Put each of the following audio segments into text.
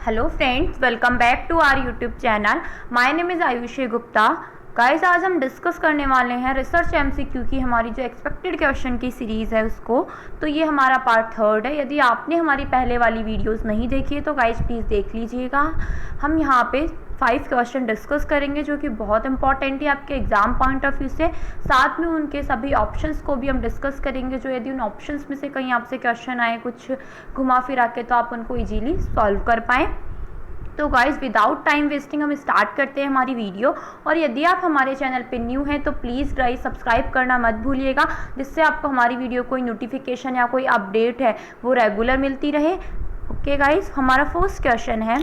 Hello friends, welcome back to our YouTube channel. My name is Ayushi Gupta. Guys, आज हम discuss करने वाले हैं रिसर्च एमसीक्यू की हमारी जो एक्सपेक्टेड क्वेश्चन की सीरीज़ है उसको। तो ये हमारा पार्ट 3 है। यदि आपने हमारी पहले वाली वीडियोस नहीं देखी है तो गाइस प्लीज़ देख लीजिएगा। हम यहाँ पे 5 क्वेश्चन डिस्कस करेंगे जो कि बहुत इंपॉर्टेंट है आपके एग्जाम पॉइंट ऑफ व्यू से। साथ में उनके सभी ऑप्शंस को भी हम डिस्कस करेंगे, जो यदि उन ऑप्शंस में से कहीं आपसे क्वेश्चन आए कुछ घुमा फिरा के तो आप उनको इजीली सॉल्व कर पाएँ। तो गाइज, विदाउट टाइम वेस्टिंग हम स्टार्ट करते हैं हमारी वीडियो। और यदि आप हमारे चैनल पे न्यू हैं तो प्लीज़ गाइज सब्सक्राइब करना मत भूलिएगा, जिससे आपको हमारी वीडियो कोई नोटिफिकेशन या कोई अपडेट है वो रेगुलर मिलती रहे। ओके गाइज, हमारा फर्स्ट क्वेश्चन है,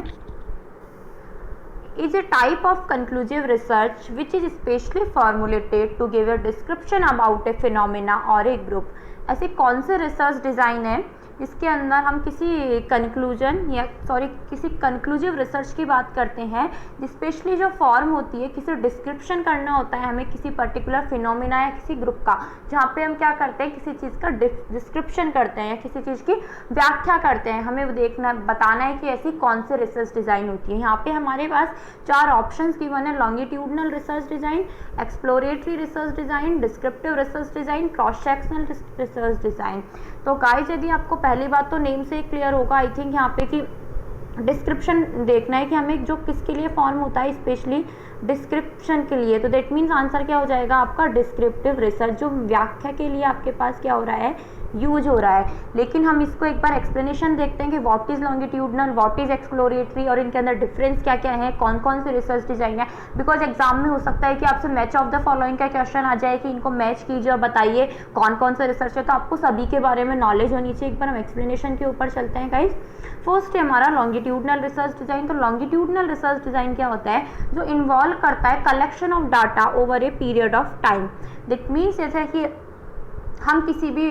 is a type of conclusive research which is specially formulated to give a description about a phenomena or a group। ऐसे कौन से रिसर्च डिज़ाइन है इसके अंदर हम किसी कंक्लूसिव रिसर्च की बात करते हैं, स्पेशली जो फॉर्म होती है किसी डिस्क्रिप्शन करना होता है हमें किसी पर्टिकुलर फिनोमिना या किसी ग्रुप का, जहाँ पे हम क्या करते हैं किसी चीज़ का डिस्क्रिप्शन करते हैं या किसी चीज़ की व्याख्या करते हैं। हमें बताना है कि ऐसी कौन से रिसर्च डिज़ाइन होती है। यहाँ पे हमारे पास 4 ऑप्शंस गिवन है: longitudinal research design, exploratory research design, descriptive research design, cross sectional research design. तो गाइस, यदि आपको पहली बात तो नेम से क्लियर होगा आई थिंक यहाँ पे कि डिस्क्रिप्शन देखना है कि हमें जो किसके लिए फॉर्म होता है स्पेशली डिस्क्रिप्शन के लिए, तो दैट मीन्स आंसर क्या हो जाएगा आपका डिस्क्रिप्टिव रिसर्च, जो व्याख्या के लिए आपके पास क्या हो रहा है यूज हो रहा है। लेकिन हम इसको एक बार एक्सप्लेनेशन देखते हैं कि what is longitudinal, what is exploratory और इनके अंदर डिफरेंस क्या क्या है, कौन कौन से रिसर्च डिजाइन है। बिकॉज एग्जाम में हो सकता है कि आपसे मैच ऑफ द फॉलोइंग का क्वेश्चन आ जाए कि इनको मैच कीजिए और बताइए कौन कौन से रिसर्च है, तो आपको सभी के बारे में नॉलेज होनी चाहिए। एक बार हम एक्सप्लेनेशन के ऊपर चलते हैं गाइस। फर्स्ट है हमारा लॉन्गिट्यूडनल रिसर्च डिजाइन। तो लॉन्गिट्यूडनल रिसर्च डिजाइन क्या होता है, जो इन्वॉल्व करता है collection of data over a period of time. That means जैसे कि हम किसी भी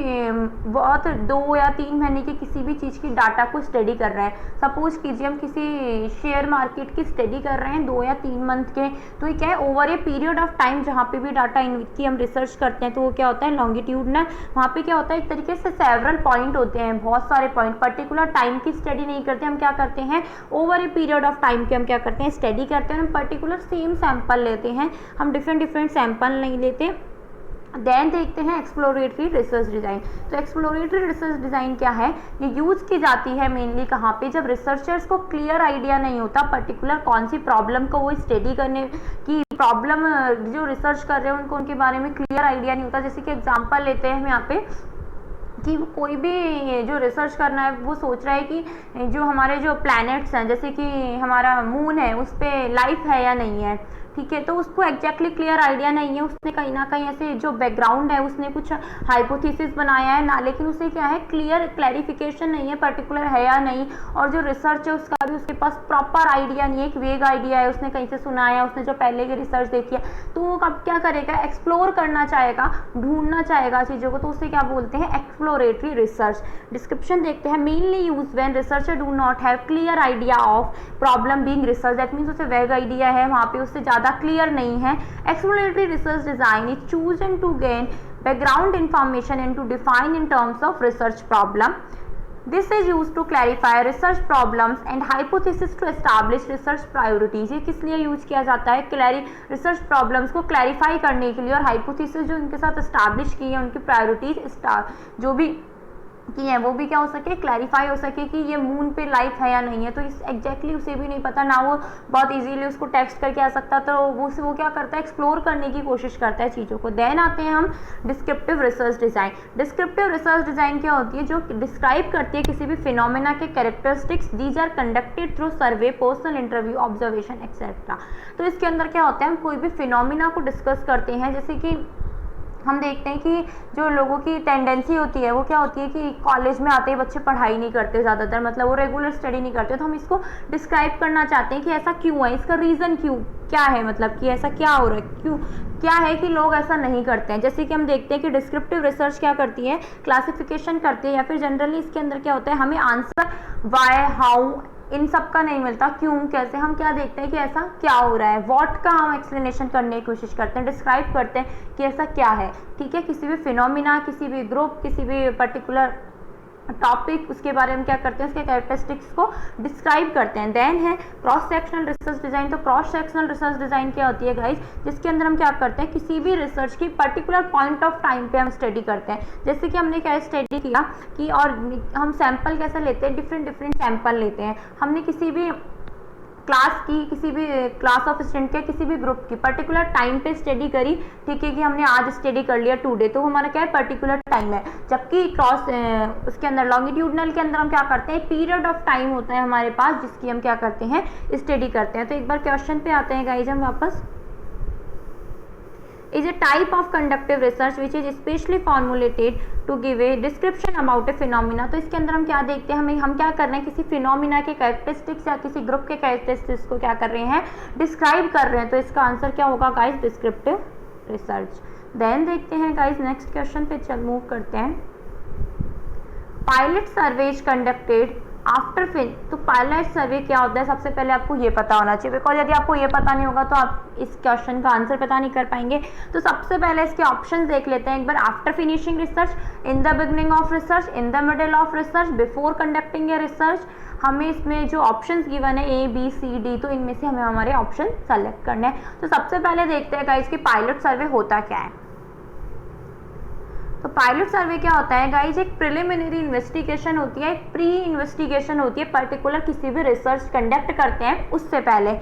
बहुत 2 या 3 महीने की किसी भी चीज़ की डाटा को स्टडी कर रहे हैं। सपोज कीजिए हम किसी शेयर मार्केट की स्टडी कर रहे हैं 2 या 3 मंथ के, तो ये क्या है over a period of time जहाँ पे भी डाटा की हम रिसर्च करते हैं तो वो क्या होता है लॉन्गिट्यूडनल। वहाँ पे क्या होता है एक तरीके से सेवरल पॉइंट होते हैं, बहुत सारे पॉइंट। पर्टिकुलर टाइम की स्टडी नहीं करते हम, क्या करते हैं over a period of time के हम क्या करते हैं स्टडी करते हैं। हम पर्टिकुलर सेम सैंपल लेते हैं, हम डिफरेंट सैंपल नहीं लेते। देन देखते हैं एक्सप्लोरेटरी रिसर्च डिज़ाइन। तो एक्सप्लोरेटरी रिसर्च डिज़ाइन क्या है, ये यूज़ की जाती है मेनली कहाँ पे, जब रिसर्चर्स को क्लियर आइडिया नहीं होता पर्टिकुलर कौन सी प्रॉब्लम को वो स्टडी करने की, प्रॉब्लम जो रिसर्च कर रहे हैं उनको उनके बारे में क्लियर आइडिया नहीं होता। जैसे कि एग्जांपल लेते हैं हम यहाँ पे कि कोई भी जो रिसर्च करना है वो सोच रहा है कि जो हमारे जो प्लैनेट्स हैं, जैसे कि हमारा मून है, उस पर लाइफ है या नहीं है, ठीक है, तो उसको एग्जैक्टली क्लियर आइडिया नहीं है। उसने कहीं ना कहीं ऐसे जो बैकग्राउंड है उसने कुछ हाइपोथेसिस बनाया है ना, लेकिन उसे क्या है क्लैरिफिकेशन नहीं है पर्टिकुलर है या नहीं। और जो रिसर्च है उसका भी उसके पास प्रॉपर आइडिया नहीं है, एक वेग आइडिया है, उसने कहीं से सुना है, उसने जो पहले की रिसर्च देखी है, तो वो अब क्या करेगा एक्सप्लोर करना चाहेगा, ढूंढना चाहेगा चीज़ों को, तो उसे क्या बोलते हैं एक्सप्लोरेटरी रिसर्च। डिस्क्रिप्शन देखते हैं, mainly use when researcher do not have clear idea of problem being research. That means उसे वेग आइडिया है, वहाँ पे उससे ज़्यादा क्लियर नहीं है। Exploratory research design is chosen to gain background information and to define in terms of research problem. This is used to clarify research problems and hypothesis to establish research priorities। ये किस लिए use किया जाता है research problems को clarify करने के लिए, और हाइपोथेसिस जो उनके साथ एस्टैब्लिश की है उनकी प्रायोरिटीज जो भी की है वो भी क्या हो सके क्लैरिफाई हो सके कि ये मून पे लाइफ है या नहीं है। तो इस एग्जैक्टली उसे भी नहीं पता ना, वो बहुत इजीली उसको टेक्स्ट करके आ सकता, तो वो क्या करता है एक्सप्लोर करने की कोशिश करता है चीज़ों को। देन आते हैं हम descriptive research design. Descriptive research design क्या होती है, जो डिस्क्राइब करती है किसी भी फिनोमेना के characteristics. These are conducted through survey, personal interview, observation etcetera. तो इसके अंदर क्या होता है हम कोई भी फिनोमेना को डिस्कस करते हैं। जैसे कि हम देखते हैं कि जो लोगों की टेंडेंसी होती है वो क्या होती है कि कॉलेज में आते ही बच्चे पढ़ाई नहीं करते ज़्यादातर, मतलब वो रेगुलर स्टडी नहीं करते। तो हम इसको डिस्क्राइब करना चाहते हैं कि ऐसा क्यों है, इसका रीज़न क्या है, मतलब कि ऐसा क्या हो रहा है, क्या है कि लोग ऐसा नहीं करते हैं। जैसे कि हम देखते हैं कि डिस्क्रिप्टिव रिसर्च क्या करती है क्लासिफिकेशन करती है, या फिर जनरली इसके अंदर क्या होता है हमें आंसर वाई, हाउ, इन सब का नहीं मिलता, क्यों कैसे। हम क्या देखते हैं कि ऐसा क्या हो रहा है, व्हाट का हम एक्सप्लेनेशन करने की कोशिश करते हैं, डिस्क्राइब करते हैं कि ऐसा क्या है, ठीक है, किसी भी फिनोमिना, किसी भी ग्रुप, किसी भी पर्टिकुलर टॉपिक, उसके बारे में क्या करते हैं, उसके कैरेक्टरिस्टिक्स को डिस्क्राइब करते हैं। देन है क्रॉस सेक्शनल रिसर्च डिजाइन। तो क्रॉस सेक्शनल रिसर्च डिजाइन क्या होती है गाइज, जिसके अंदर हम क्या करते हैं, किसी भी रिसर्च की पर्टिकुलर पॉइंट ऑफ टाइम पे हम स्टडी करते हैं। जैसे कि हमने क्या स्टडी किया कि, और हम सैंपल कैसे लेते हैं, डिफरेंट सैंपल लेते हैं। हमने किसी भी क्लास की, किसी भी क्लास ऑफ स्टूडेंट के, किसी भी ग्रुप की पर्टिकुलर टाइम पे स्टडी करी, ठीक है, कि हमने आज स्टडी कर लिया टुडे, तो हमारा क्या है, पर्टिकुलर टाइम है। जबकि क्रॉस उसके अंदर लॉन्गिट्यूडनल के अंदर हम क्या करते हैं, पीरियड ऑफ टाइम होता है हमारे पास, जिसकी हम क्या करते हैं, स्टडी करते हैं। तो एक बार क्वेश्चन पे आते हैं गाइज हम वापस। is a type of conductive research which is specially formulated to give a description about a phenomena। तो इसके अंदर हम क्या देखते हैं, हम क्या कर रहे हैं, किसी फिनोमिना के कैरेक्टरिस्टिक्स या किसी ग्रुप के कैरेक्टरिस्टिक्स को क्या कर रहे हैं, डिस्क्राइब कर रहे हैं। तो इसका आंसर क्या होगा गाइज, डिस्क्रिप्टिव रिसर्च। देन देखते हैं गाइज नेक्स्ट क्वेश्चन पे चल मूव करते हैं। Pilot survey is conducted after तो पायलट सर्वे क्या होता है, सबसे पहले आपको ये पता होना चाहिए, बिकॉज यदि आपको ये पता नहीं होगा तो आप इस क्वेश्चन का आंसर पता नहीं कर पाएंगे। तो सबसे पहले इसके ऑप्शन देख लेते हैं एक बार। After finishing research, in the beginning of research, in the middle of research, before conducting a research. हमें इसमें जो ऑप्शंस गिवन है ए बी सी डी, तो इनमें से हमें हमारे ऑप्शन सेलेक्ट करने हैं। तो सबसे पहले देखते हैं गाइज कि पायलट सर्वे होता क्या है। तो पायलट सर्वे क्या होता है गाइज, एक प्रिलिमिनरी इन्वेस्टिगेशन होती है, एक प्री इन्वेस्टिगेशन होती है, पर्टिकुलर किसी भी रिसर्च कंडक्ट करते हैं उससे पहले।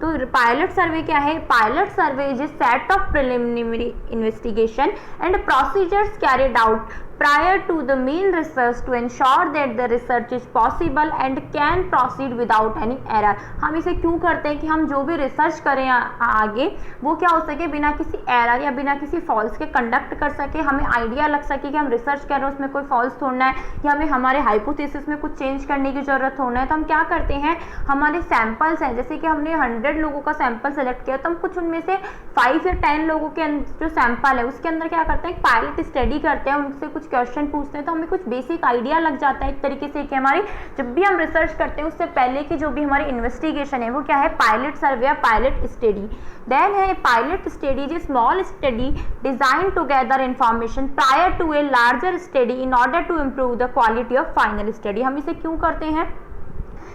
तो पायलट सर्वे क्या है, pilot survey is a set of preliminary investigation and procedures carried out prior to the main research to ensure that the research is possible and can proceed without any error। हम इसे क्यों करते हैं कि हम जो भी रिसर्च करें आगे वो क्या हो सके, बिना किसी एरर या बिना किसी फॉल्स के कंडक्ट कर सके, हमें आइडिया लग सके कि हम रिसर्च कर रहे हैं उसमें कोई फॉल्स थोड़ना है या हमें हमारे हाइपोथेसिस में कुछ चेंज करने की जरूरत होना है। तो हम क्या करते हैं, हमारे सैंपल्स हैं, जैसे कि हमने 100 लोगों का सैंपल सेलेक्ट किया, तो हम कुछ उनमें से 5 या 10 लोगों के जो सैंपल है उसके अंदर क्या करते हैं, पायलट स्टडी करते हैं, उनसे कुछ क्वेश्चन पूछते हैं, तो हमें कुछ बेसिक आइडिया लग जाता है एक तरीके से कि हमारी जब भी हम रिसर्च करते हैं उससे पहले की जो भी हमारी इन्वेस्टिगेशन है वो क्या है, पायलट सर्वे या पायलट स्टडी। देन है pilot study is small study design to gather information prior to a larger study in order to improve the quality of final study. हम इसे क्यों करते हैं,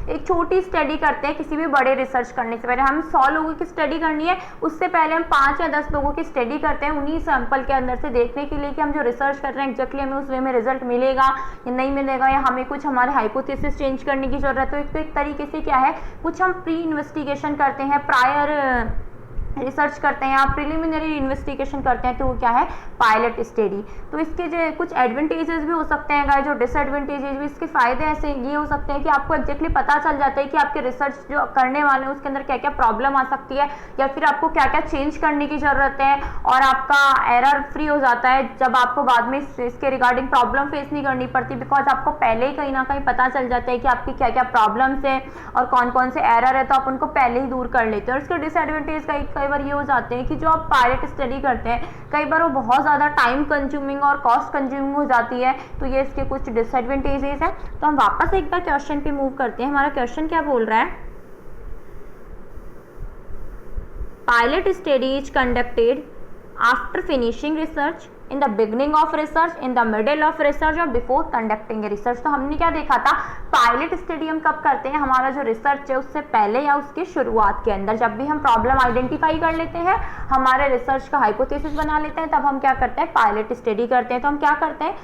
एक छोटी स्टडी करते हैं किसी भी बड़े रिसर्च करने से पहले। हम 100 लोगों की स्टडी करनी है, उससे पहले हम 5 या 10 लोगों की स्टडी करते हैं उन्हीं सैंपल के अंदर से, देखने के लिए कि हम जो रिसर्च कर रहे हैं एग्जैक्टली हमें उस वे में रिजल्ट मिलेगा या नहीं मिलेगा, या हमें कुछ हमारे हाइपोथेसिस चेंज करने की जरूरत है। तो एक तरीके से क्या है, कुछ हम प्री इन्वेस्टिगेशन करते हैं, प्रायर रिसर्च करते हैं या प्रिलिमिनरी इन्वेस्टिगेशन करते हैं, तो वो क्या है, पायलट स्टडी। तो इसके जो कुछ एडवांटेजेस भी हो सकते हैं गाइस, जो डिसएडवांटेजेस भी, इसके फायदे ऐसे ये हो सकते हैं कि आपको एग्जैक्टली पता चल जाता है कि आपके रिसर्च जो करने वाले हैं उसके अंदर क्या क्या प्रॉब्लम आ सकती है या फिर आपको क्या क्या चेंज करने की जरूरत है, और आपका एरर फ्री हो जाता है जब आपको बाद में इसके रिगार्डिंग प्रॉब्लम फेस नहीं करनी पड़ती, बिकॉज आपको पहले ही कहीं ना कहीं पता चल जाता है कि आपकी क्या क्या प्रॉब्लम्स है और कौन कौन से एरर है, तो आप उनको पहले ही दूर कर लेते हैं। और इसके डिसएडवांटेज कई बार ये हो जाते हैं कि जो आप पायलट स्टडी करते हैं कई बार वो बहुत ज़्यादा टाइम कंज्यूमिंग और कॉस्ट कंज्यूमिंग हो जाती है, तो ये इसके कुछ डिसएडवांटेजेस हैं। तो हम वापस एक बार क्वेश्चन पे मूव करते हैं। हमारा क्वेश्चन क्या बोल रहा है, pilot study is conducted after finishing research, in the beginning of research, in the middle of research और बिफोर कंडक्टिंग ए रिसर्च। तो हमने क्या देखा था, पायलट स्टडी हम कब करते हैं, हमारा जो रिसर्च है उससे पहले या उसके शुरुआत के अंदर, जब भी हम प्रॉब्लम आइडेंटिफाई कर लेते हैं, हमारे रिसर्च का हाइपोथेसिस बना लेते हैं, तब हम क्या करते हैं, पायलट स्टडी करते हैं। तो हम क्या करते हैं,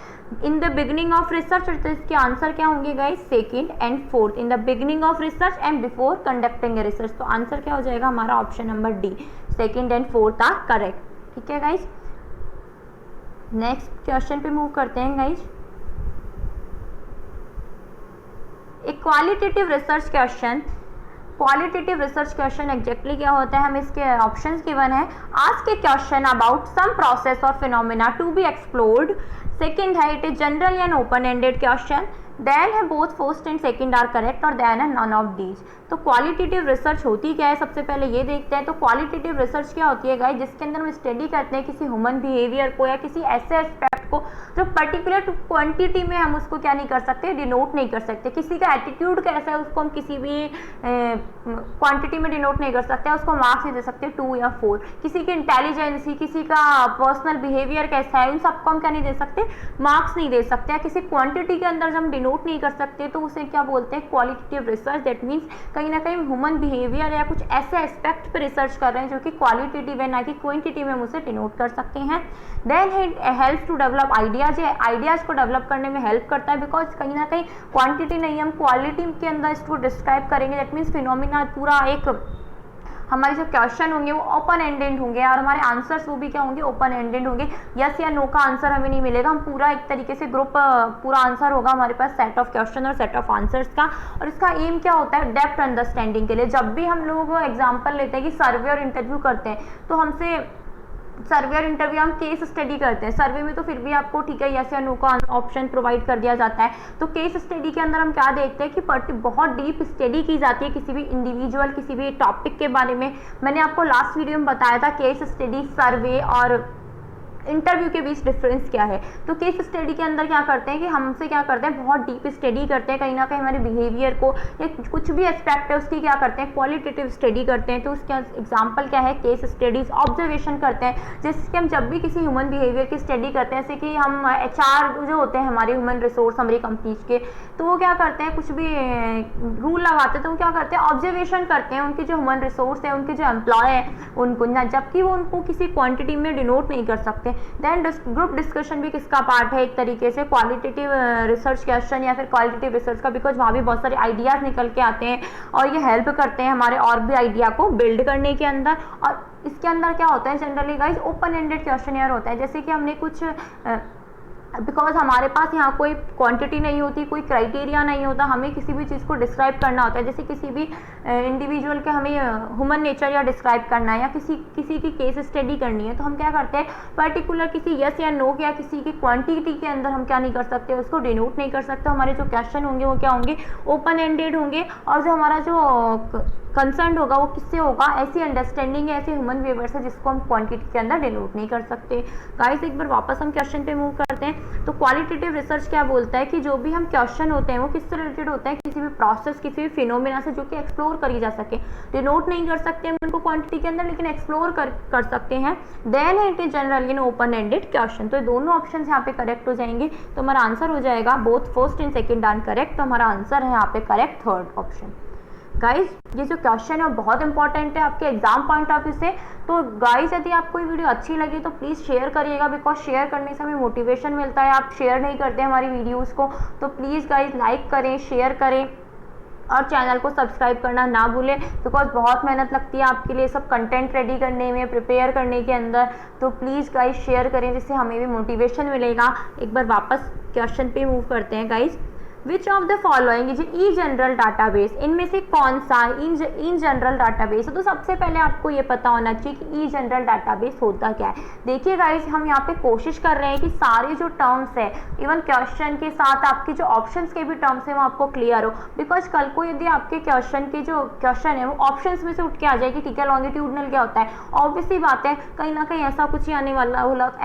in the beginning of research, तो इसके आंसर क्या होंगे guys, second and fourth, in the beginning of research and before conducting a research. तो आंसर क्या हो जाएगा हमारा, option number D, second and fourth are correct. ठीक है गाइस, नेक्स्ट क्वेश्चन पे मूव करते हैं गाइज। एक qualitative research question, qualitative research question exactly क्या होता है, हम इसके ऑप्शंस गिवन है। Ask A question about some process और phenomena to be explored. Second है, it is general and open ended question. Then है both first and second are correct और देन है नन ऑफ दीज। तो qualitative research होती क्या है, सबसे पहले ये देखते हैं। तो क्वालिटेटिव रिसर्च क्या होती है गाइस, जिसके अंदर हम स्टडी करते हैं किसी ह्यूमन बिहेवियर को या किसी ऐसे एस्पेक्ट को जो पर्टिकुलर क्वांटिटी में हम उसको क्या नहीं कर सकते, डिनोट नहीं कर सकते। किसी का एटीट्यूड कैसा है उसको हम किसी भी क्वांटिटी में डिनोट नहीं कर सकते, उसको मार्क्स नहीं दे सकते 2 या 4। किसी की इंटेलिजेंसी, किसी का पर्सनल बिहेवियर कैसा है, उन सबको हम क्या नहीं दे सकते, मार्क्स नहीं दे सकते। किसी क्वांटिटी के अंदर जब हम डिनोट नहीं कर सकते तो उसे क्या बोलते हैं, क्वालिटेटिव रिसर्च। दैट मीन्स कहीं ना कहीं ह्यूमन बिहेवियर या कुछ ऐसे एस्पेक्ट पे रिसर्च कर रहे हैं जो कि क्वालिटेटिव है, ना कि क्वांटिटी में हम उसे डिनोट कर सकते हैं। Then help to develop ideas, ये आइडियाज को डेवलप करने में हेल्प करता है, बिकॉज कहीं ना कहीं क्वांटिटी नहीं, हम क्वालिटी के अंदर इसको डिस्क्राइब करेंगे। दैट मीन्स फिनोमिना पूरा एक, हमारे जो क्वेश्चन होंगे वो ओपन एंडेड होंगे और हमारे आंसर्स वो भी क्या होंगे, ओपन एंडेड होंगे। यस या नो का आंसर हमें नहीं मिलेगा, हम पूरा एक तरीके से ग्रुप पूरा आंसर होगा हमारे पास सेट ऑफ क्वेश्चन और सेट ऑफ आंसर्स का। और इसका एम क्या होता है, डेप्थ अंडरस्टैंडिंग के लिए। जब भी हम लोग एग्जाम्पल लेते हैं कि सर्वे और इंटरव्यू करते हैं, तो हमसे सर्वे और इंटरव्यू हम केस स्टडी करते हैं। सर्वे में तो फिर भी आपको ठीक है यस या नो का ऑप्शन प्रोवाइड कर दिया जाता है। तो केस स्टडी के अंदर हम क्या देखते हैं कि बहुत डीप स्टडी की जाती है किसी भी इंडिविजुअल, किसी भी टॉपिक के बारे में। मैंने आपको लास्ट वीडियो में बताया था केस स्टडी, सर्वे और इंटरव्यू के बीच डिफरेंस क्या है। तो केस स्टडी के अंदर क्या करते हैं कि हमसे क्या करते हैं, बहुत डीप स्टडी करते हैं, कहीं ना कहीं हमारे बिहेवियर को या कुछ भी एस्पेक्ट है उसकी क्या करते हैं, क्वालिटेटिव स्टडी करते हैं। तो उसका एग्जांपल क्या है, केस स्टडीज। ऑब्जर्वेशन करते हैं, जैसे कि हम जब भी किसी ह्यूमन बिहेवियर की स्टडी करते हैं, जैसे कि हम HR जो होते हैं हमारे ह्यूमन रिसोर्स हमारी कंपनीज के, तो वो क्या करते हैं, कुछ भी रूल लगाते हैं तो वो क्या करते हैं, ऑब्जर्वेशन करते हैं उनके जो ह्यूमन रिसोर्स है, उनके जो एम्प्लॉय है उनको, जबकि वो उनको किसी क्वांटिटी में डिनोट नहीं कर सकते। देन ग्रुप डिस्कशन भी किसका पार्ट है, एक तरीके से क्वालिटेटिव रिसर्च क्वेश्चन या फिर क्वालिटेटिव रिसर्च का, बिकॉज वहाँ भी बहुत सारे आइडियाज निकल के आते हैं और ये हेल्प करते हैं हमारे और भी आइडिया को बिल्ड करने के अंदर। और इसके अंदर क्या होता है generally guys, open ended question यार होता है। जैसे कि हमने कुछ बिकॉज हमारे पास यहाँ कोई क्वांटिटी नहीं होती, कोई क्राइटेरिया नहीं होता, हमें किसी भी चीज़ को डिस्क्राइब करना होता है। जैसे किसी भी इंडिविजुअल के हमें ह्यूमन नेचर या डिस्क्राइब करना है या किसी की केस स्टडी करनी है, तो हम क्या करते हैं, पर्टिकुलर किसी यस या नो या किसी की क्वांटिटी के अंदर हम क्या नहीं कर सकते, उसको डिनोट नहीं कर सकते। हमारे जो क्वेश्चन होंगे वो क्या होंगे, ओपन एंडेड होंगे। और जो हमारा जो कंसर्न होगा वो किससे होगा, ऐसी अंडरस्टैंडिंग है, ऐसे ह्यूमन बिहेवियर से जिसको हम क्वांटिटी के अंदर डिनोट नहीं कर सकते। गाइस एक बार वापस हम क्वेश्चन पे मूव करते हैं। तो क्वालिटेटिव रिसर्च क्या बोलता है कि जो भी हम क्वेश्चन होते हैं वो किससे रिलेटेड होते हैं, किसी भी प्रोसेस, किसी भी फिनोमिना से जो कि एक्सप्लोर करी जा सके। डिनोट नहीं कर सकते हम उनको क्वांटिटी के अंदर, लेकिन एक्सप्लोर कर सकते हैं। Then it is generally in open ended question. तो दोनों ऑप्शन यहाँ पे करेक्ट हो जाएंगे, तो हमारा आंसर हो जाएगा both first and second are correct. तो हमारा आंसर है यहाँ पे करेक्ट थर्ड ऑप्शन। गाइज ये जो क्वेश्चन है बहुत इंपॉर्टेंट है आपके एग्जाम पॉइंट ऑफ व्यू से। तो गाइज यदि आपको ये वीडियो अच्छी लगी तो प्लीज़ शेयर करिएगा, बिकॉज शेयर करने से हमें मोटिवेशन मिलता है। आप शेयर नहीं करते हमारी वीडियोस को, तो प्लीज़ गाइज लाइक करें, शेयर करें और चैनल को सब्सक्राइब करना ना भूलें, बिकॉज बहुत मेहनत लगती है आपके लिए सब कंटेंट रेडी करने में, प्रिपेयर करने के अंदर। तो प्लीज़ गाइज शेयर करें जिससे हमें भी मोटिवेशन मिलेगा। एक बार वापस क्वेश्चन पे मूव करते हैं guys. Which of the following is E general database, इनमें से कौन सा इन जनरल डाटाबेस है। तो सबसे पहले आपको ये पता होना चाहिए कि ई जनरल डाटाबेस होता क्या है। देखिए गाइस हम यहाँ पे कोशिश कर रहे हैं कि सारे जो टर्म्स है, इवन क्वेश्चन के साथ आपके जो ऑप्शंस के भी टर्म्स है वो आपको क्लियर हो, बिकॉज कल को यदि आपके क्वेश्चन के जो क्वेश्चन है वो ऑप्शंस में से उठ के आ जाए कि ठीक है लॉन्गिट्यूडनल क्या होता है, ऑब्वियसली बात है कहीं ना कहीं ऐसा कुछ ही आने वाला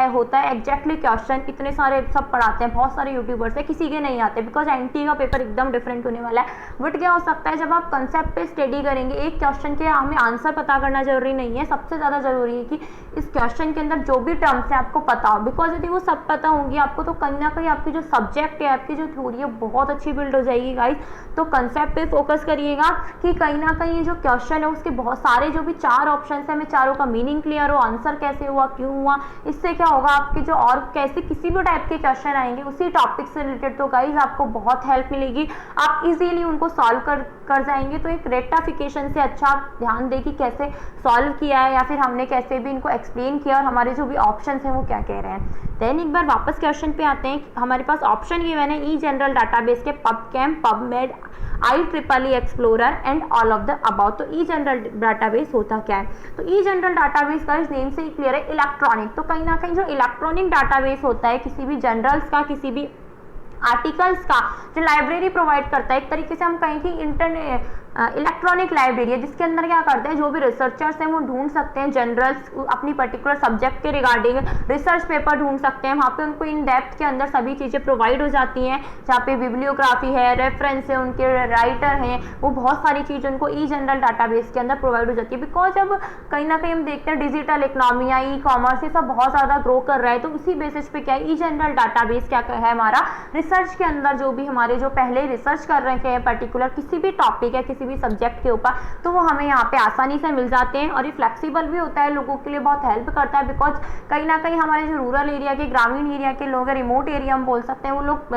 होता है। एग्जैक्टली क्वेश्चन इतने सारे सब पढ़ाते हैं, बहुत सारे यूट्यूबर्स है, किसी के नहीं आते, बिकॉज एनटी का पेपर एकदम डिफरेंट होने वाला है। बट क्या हो सकता है, जब आप कंसेप्ट पे स्टडी करेंगे, एक क्वेश्चन के हमें आंसर पता करना जरूरी नहीं है, सबसे ज़्यादा जरूरी है कि इस क्वेश्चन के अंदर जो भी टर्म्स है आपको पता हो, बिकॉज यदि वो सब पता होंगी आपको तो कहीं ना कहीं आपकी जो सब्जेक्ट है, आपकी जो थ्योरी है बहुत अच्छी बिल्ड हो जाएगी गाइस। तो कंसेप्ट पे फोकस करिएगा कि कहीं ना कहीं जो क्वेश्चन है उसके बहुत सारे जो भी 4 ऑप्शन है, हमें चारों का मीनिंग क्लियर हो, आंसर कैसे हुआ, क्यों हुआ। इससे क्या होगा, आपके जो और कैसे किसी भी टाइप के क्वेश्चन आएंगे उसी टॉपिक से रिलेटेड, तो गाइज आपको बहुत हेल्प मिलेगी, आप इजीली उनको सॉल्व कर जाएंगे। तो एक रेक्टिफिकेशन से अच्छा आप ध्यान दें कि कैसे सॉल्व किया है या फिर हमने कैसे भी इनको एक्सप्लेन किया और हमारे जो भी ऑप्शन हैं वो क्या कह रहे हैं। देन एक बार वापस क्वेश्चन पे आते हैं। हमारे पास ऑप्शन गिवन है ई जनरल डाटाबेस के PubChem, PubMed, IEEE explorer and all of the above. तो ई जनरल डाटाबेस होता क्या है, तो ई जनरल डाटाबेस का इस नेम से ही क्लियर है, इलेक्ट्रॉनिक। तो कहीं ना कहीं जो इलेक्ट्रॉनिक डाटाबेस होता है किसी भी जनरल्स का, किसी भी आर्टिकल्स का जो लाइब्रेरी प्रोवाइड करता है, एक तरीके से हम कहें कि इंटरनेट इलेक्ट्रॉनिक लाइब्रेरी है, जिसके अंदर क्या करते हैं जो भी रिसर्चर्स हैं वो ढूंढ सकते हैं जनरल्स अपनी पर्टिकुलर सब्जेक्ट के रिगार्डिंग, रिसर्च पेपर ढूंढ सकते हैं, वहाँ पे उनको इन डेप्थ के अंदर सभी चीज़ें प्रोवाइड हो जाती हैं, जहाँ पे बिब्लियोग्राफी है, रेफरेंस है, उनके राइटर हैं, वो बहुत सारी चीज़ उनको ई जनरल डाटाबेस के अंदर प्रोवाइड हो जाती है। बिकॉज अब कहीं ना कहीं हम देखते हैं डिजिटल इकोनॉमी या ई कॉमर्स ये सब बहुत ज़्यादा ग्रो कर रहा है, तो उसी बेसिस पे क्या है ई जनरल डाटाबेस क्या है हमारा रिसर्च के अंदर जो भी हमारे जो पहले रिसर्च कर रहे हैं पर्टिकुलर किसी भी टॉपिक है किसी भी सब्जेक्ट के ऊपर, तो वो हमें यहाँ पे आसानी से मिल जाते हैं और ये फ्लेक्सिबल भी होता है, लोगों के लिए बहुत हेल्प करता है। बिकॉज कहीं ना कहीं हमारे जो रूरल एरिया के ग्रामीण एरिया के लोग हैं, रिमोट एरिया हम बोल सकते हैं, वो लोग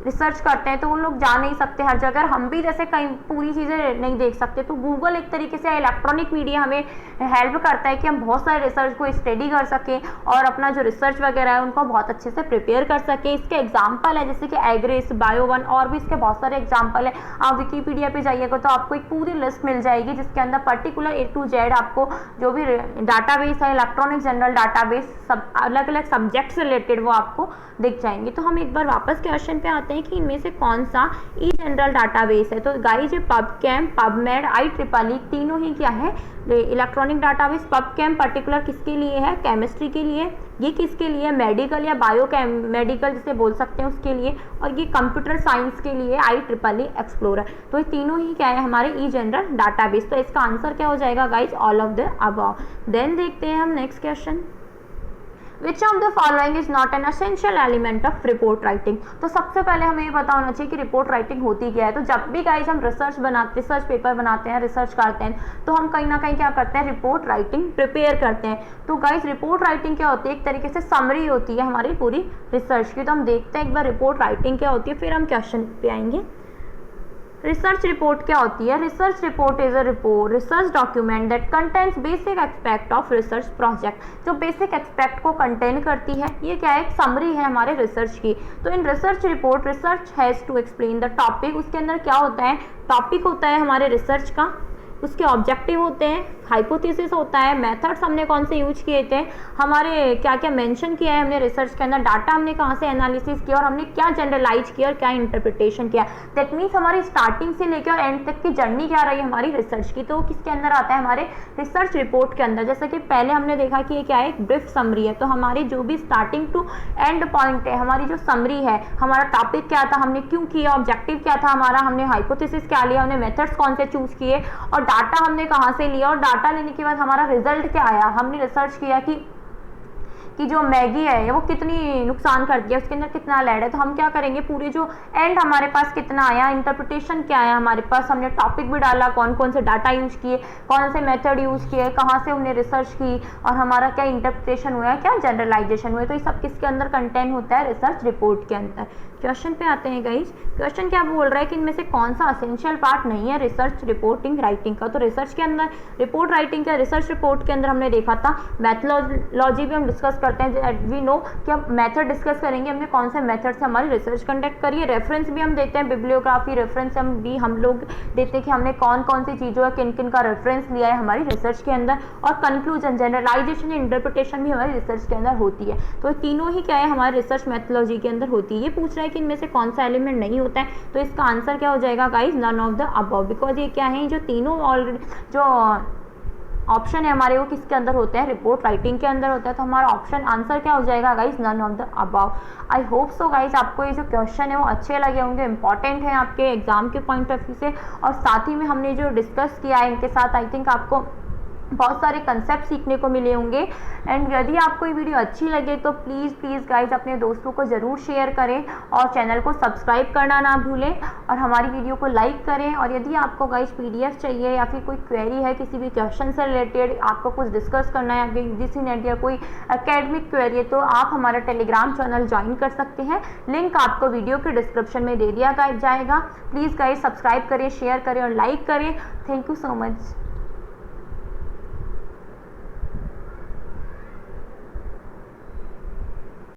रिसर्च करते हैं तो वो लोग जा नहीं सकते हर जगह, हम भी जैसे कहीं पूरी चीज़ें नहीं देख सकते, तो गूगल एक तरीके से इलेक्ट्रॉनिक मीडिया हमें हेल्प करता है कि हम बहुत सारे रिसर्च को स्टडी कर सकें और अपना जो रिसर्च वगैरह है उनको बहुत अच्छे से प्रिपेयर कर सकें। इसके एग्जाम्पल है जैसे कि एग्रेस, बायो1 और भी इसके बहुत सारे एग्जाम्पल है। आप विकीपीडिया पे जाइएगा तो आपको एक पूरी लिस्ट मिल जाएगी जिसके अंदर पर्टिकुलर A to Z आपको जो भी डाटाबेस है इलेक्ट्रॉनिक जनरल डाटाबेस सब अलग अलग सब्जेक्ट से रिलेटेड वो आपको दिख जाएंगे। तो हम एक बार वापस क्वेश्चन पे आते हैं कि इनमें से कौन सा ई जनरल डाटाबेस है। तो गाइस ये पबकेम, पबमेड, IEEE तीनों ही क्या है इलेक्ट्रॉनिक डाटाबेस। पबकेम पर्टिकुलर किसके लिए है, केमिस्ट्री के लिए, ये किसके लिए मेडिकल या बायो मेडिकल जिसे बोल सकते हैं उसके लिए, और ये कंप्यूटर साइंस के लिए IEEE एक्सप्लोरर। तो ये तीनों ही क्या है हमारे ई जनरल डाटाबेस। तो इसका आंसर क्या हो जाएगा guys, all of the above. Then देखते हैं हम next question, which of the following is not an essential element of report writing. तो सबसे पहले हमें ये पता होना चाहिए कि रिपोर्ट राइटिंग होती क्या है। तो जब भी गाइज हम रिसर्च पेपर बनाते हैं, रिसर्च करते हैं, तो हम कहीं ना कहीं क्या करते हैं रिपोर्ट राइटिंग प्रिपेयर करते हैं। तो गाइज रिपोर्ट राइटिंग क्या होती है, एक तरीके से समरी होती है हमारी पूरी रिसर्च की। तो हम देखते हैं एक बार रिपोर्ट राइटिंग क्या होती है, फिर हम क्वेश्चन पे आएंगे। रिसर्च रिपोर्ट क्या होती है, research report is a report research document that contains basic aspect of research project. जो बेसिक एस्पेक्ट को कंटेन करती है, ये क्या है एक समरी है हमारे रिसर्च की। तो in research report research has to explain the topic. उसके अंदर क्या होता है, टॉपिक होता है हमारे रिसर्च का, उसके ऑब्जेक्टिव होते हैं, हाइपोथेसिस होता है, मेथड्स हमने कौन से यूज किए थे, हमारे क्या क्या मेंशन किया है हमने रिसर्च के अंदर, डाटा हमने कहाँ से एनालिसिस किया और हमने क्या जनरलाइज किया और क्या इंटरप्रिटेशन किया। दैट मीन्स हमारी स्टार्टिंग से लेकर और एंड तक की जर्नी क्या रही हमारी रिसर्च की, तो किसके अंदर आता है हमारे रिसर्च रिपोर्ट के अंदर। जैसे कि पहले हमने देखा कि ये क्या है एक ब्रीफ समरी है, तो हमारी जो भी स्टार्टिंग टू एंड पॉइंट है, हमारी जो समरी है, हमारा टॉपिक क्या था, हमने क्यों किया, ऑब्जेक्टिव क्या था हमारा, हमने हाइपोथेसिस क्या लिया, हमने मेथड्स कौन से चूज किए और डाटा हमने कहाँ से लिया, और डाटा लेने के बाद हमारा रिजल्ट क्या आया। हमने रिसर्च किया कि जो मैगी है वो कितनी नुकसान करती है, उसके अंदर कितना लेड है, तो हम क्या करेंगे पूरे जो एंड हमारे पास कितना आया, इंटरप्रिटेशन क्या आया हमारे पास, हमने टॉपिक भी डाला, कौन कौन से डाटा यूज किए, कौन से मेथड यूज किए, कहाँ से हमने रिसर्च की और हमारा क्या इंटरप्रिटेशन हुआ है, क्या जनरलाइजेशन हुआ है। तो ये सब किसके अंदर कंटेंट होता है रिसर्च रिपोर्ट के अंदर। क्वेश्चन पे आते हैं गाइज, क्वेश्चन क्या बोल रहा है कि इनमें से कौन सा असेंशियल पार्ट नहीं है रिसर्च रिपोर्टिंग राइटिंग का। तो रिसर्च के अंदर रिपोर्ट राइटिंग का रिसर्च रिपोर्ट के अंदर हमने देखा था मैथोलॉजी भी हम डिस्कस करते हैं, वी नो कि हम मेथड डिस्कस करेंगे, हमने कौन से मेथड से हमारी रिसर्च कंडक्ट करी है, रेफरेंस भी हम देते हैं, बिब्लियोग्राफी रेफरेंस हम लोग देते हैं कि हमने कौन कौन सी चीज़ों का किन किन का रेफरेंस लिया है हमारी रिसर्च के अंदर, और कंक्लूजन जनरलाइजेशन इंटरप्रिटेशन भी हमारी रिसर्च के अंदर होती है। तो तीनों ही क्या है हमारे रिसर्च मैथोलॉजी के अंदर होती है। ये पूछ रहा है कि इनमें से कौन सा एलिमेंट नहीं होता है, तो इसका आंसर क्या हो जाएगा guys, none of the above. Because ये क्या है जो तीनों ऑलरेडी जो ऑप्शन है हमारे वो किसके अंदर होते हैं रिपोर्ट राइटिंग के अंदर होता है। तो हमारा ऑप्शन आंसर क्या हो जाएगा guys, none of the above. I hope so guys आपको ये जो क्वेश्चन है वो अच्छे लगे होंगे, इंपॉर्टेंट है आपके एग्जाम के पॉइंट ऑफ व्यू से, और साथ ही में हमने जो डिस्कस किया है इनके साथ आई थिंक आपको बहुत सारे कंसेप्ट सीखने को मिले होंगे। एंड यदि आपको ये वीडियो अच्छी लगे तो प्लीज़ गाइज अपने दोस्तों को ज़रूर शेयर करें और चैनल को सब्सक्राइब करना ना भूलें और हमारी वीडियो को लाइक करें। और यदि आपको गाइज PDF चाहिए या फिर कोई क्वेरी है किसी भी क्वेश्चन से रिलेटेड, आपको कुछ डिस्कस करना है, आपके UGC नेट या कोई एकेडमिक क्वेरी है, तो आप हमारा टेलीग्राम चैनल ज्वाइन कर सकते हैं। लिंक आपको वीडियो के डिस्क्रिप्शन में दे दिया जाएगा। प्लीज़ गाइज सब्सक्राइब करें, शेयर करें और लाइक करें। Thank you so much.